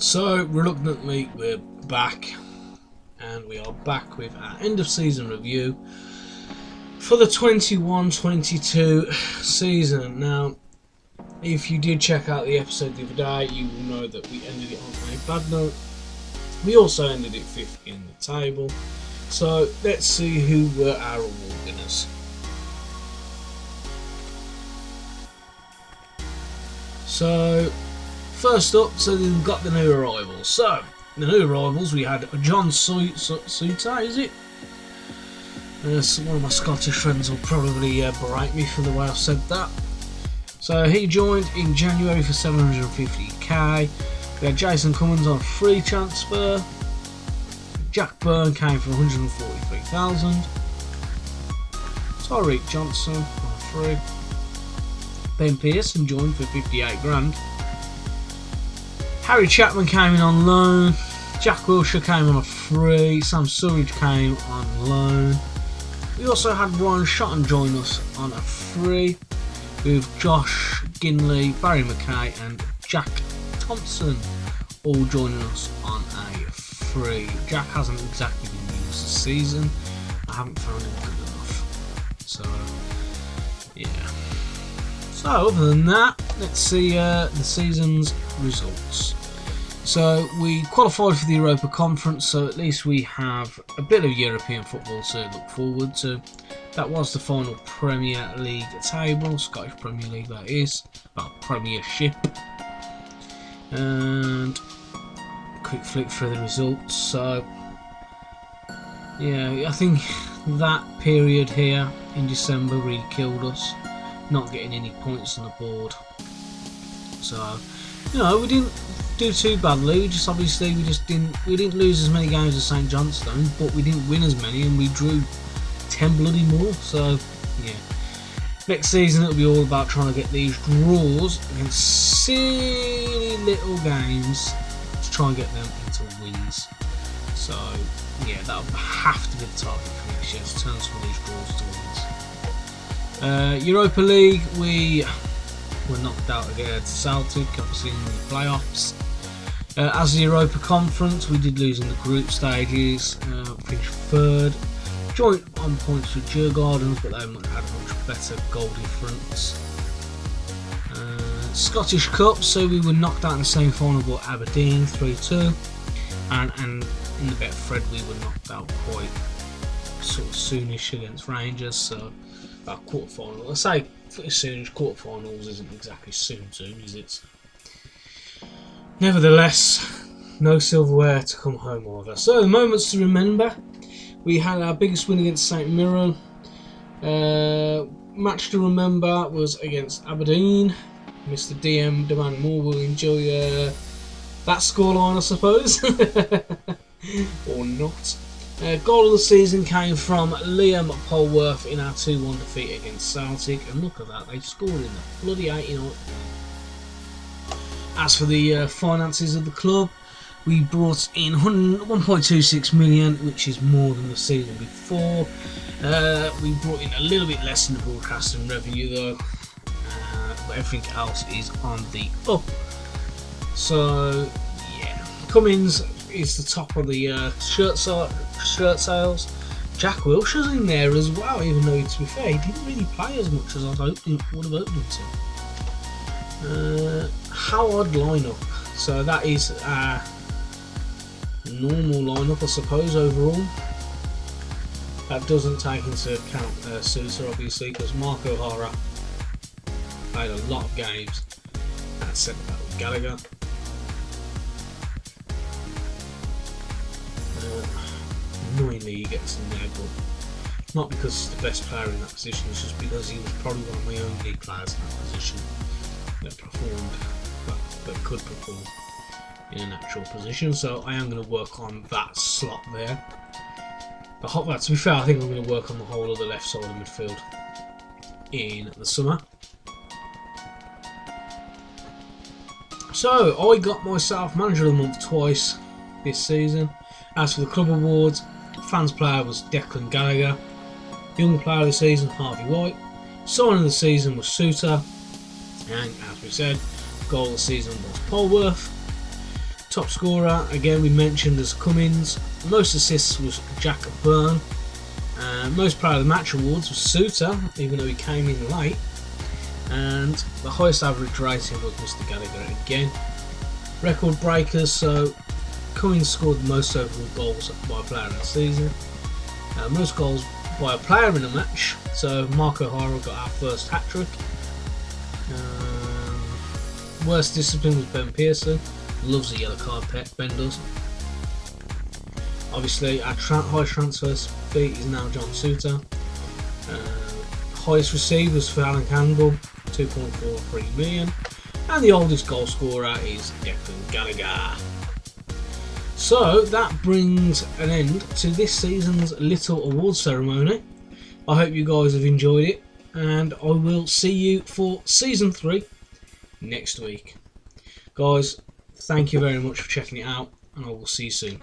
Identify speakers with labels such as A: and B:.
A: So reluctantly we're back, and we are back with our end of season review for the 21-22 season. Now, if you did check out the episode the other day, you will know that we ended it on a bad note. We also ended it 5th in the table. So let's see who were our award winners. So first up, we've got the new arrivals. So the new arrivals, we had John Suter, is it? One of my Scottish friends will probably berate me for the way I've said that. So he joined in January for 750k. We had Jason Cummins on a free transfer. Jack Byrne came for 143,000. Tyreek Johnson on a free. Ben Pearson joined for 58 grand. Harry Chapman came in on loan. Jack Wilshere came on a free. Sam Surridge came on loan. We also had Ryan Shotton join us on a free, with Josh Ginley, Barry Mackay and Jack Thompson all joining us on a free. Jack hasn't exactly been used this season. I haven't found him good enough. So yeah. So other than that, let's see the season's results. So we qualified for the Europa Conference, so at least we have a bit of European football to look forward to. That was the final Premier League table, Scottish Premier League that is, well, Premiership. And quick flick through the results. So yeah, I think that period here in December really killed us, not getting any points on the board. So, you know, we didn't do too badly. We didn't lose as many games as St Johnstone, but we didn't win as many, and we drew 10 bloody more. So yeah, next season it'll be all about trying to get these draws against silly little games to try and get them into wins. So yeah, that'll have to be the target for next year, to turn some of these draws to wins. Europa League, we were knocked out against Celtic, obviously in the playoffs. As the Europa Conference, we did lose in the group stages, finished 3rd. Joint on points with Djurgårdens, but they had a much better goal difference. Scottish Cup, so we were knocked out in the semi-final by Aberdeen 3-2, and in the Betfred we were knocked out quite sort of soonish against Rangers, so about quarter-final. I say soonish, quarter-finals isn't exactly soon, is it? Nevertheless, no silverware to come home either. So the moments to remember. We had our biggest win against St Mirren. Match to remember was against Aberdeen. Mr. DM Demand Moore will enjoy that scoreline, I suppose. Or not. Goal of the season came from Liam Polworth in our 2-1 defeat against Celtic. And look at that, they scored in the bloody 89th. As for the finances of the club, we brought in 1.26 million, which is more than the season before. We brought in a little bit less in the broadcasting revenue though, but everything else is on the up. So yeah, Cummins is the top of the shirt sales. Jack Wilshere's in there as well, even though, to be fair, he didn't really play as much as I would have hoped him to. Howard lineup, so that is our normal lineup, I suppose, overall. That doesn't take into account Sousa, obviously, because Mark O'Hara played a lot of games at centre back with Gallagher. Annoyingly he gets in there, but not because he's the best player in that position, it's just because he was probably one of my only players in that position that performed, well, that could perform in a natural position. So I am going to work on that slot there. But to be fair, I think I'm going to work on the whole of the left side of midfield in the summer. So I got myself Manager of the Month twice this season. As for the club awards, Fans Player was Declan Gallagher, Young Player of the Season Harvey White, Sign of the Season was Suter, and as we said, Goal of the Season was Polworth. Top scorer, again we mentioned as Cummins. Most assists was Jack Byrne. Most player of the match awards was Suter, even though he came in late. And the highest average rating was Mr. Gallagher again. Record breakers, so Cummins scored the most overall goals by a player in the season. Most goals by a player in a match, so Mark O'Hara got our first hat-trick. Worst discipline was Ben Pearson. Loves a yellow card, Ben does. Obviously our high transfer fee is now John Suter. Highest receivers for Alan Campbell, 2.43 million. And the oldest goal scorer is Declan Gallagher. So that brings an end to this season's little award ceremony. I hope you guys have enjoyed it, and I will see you for season 3 next week. Guys, thank you very much for checking it out, and I will see you soon.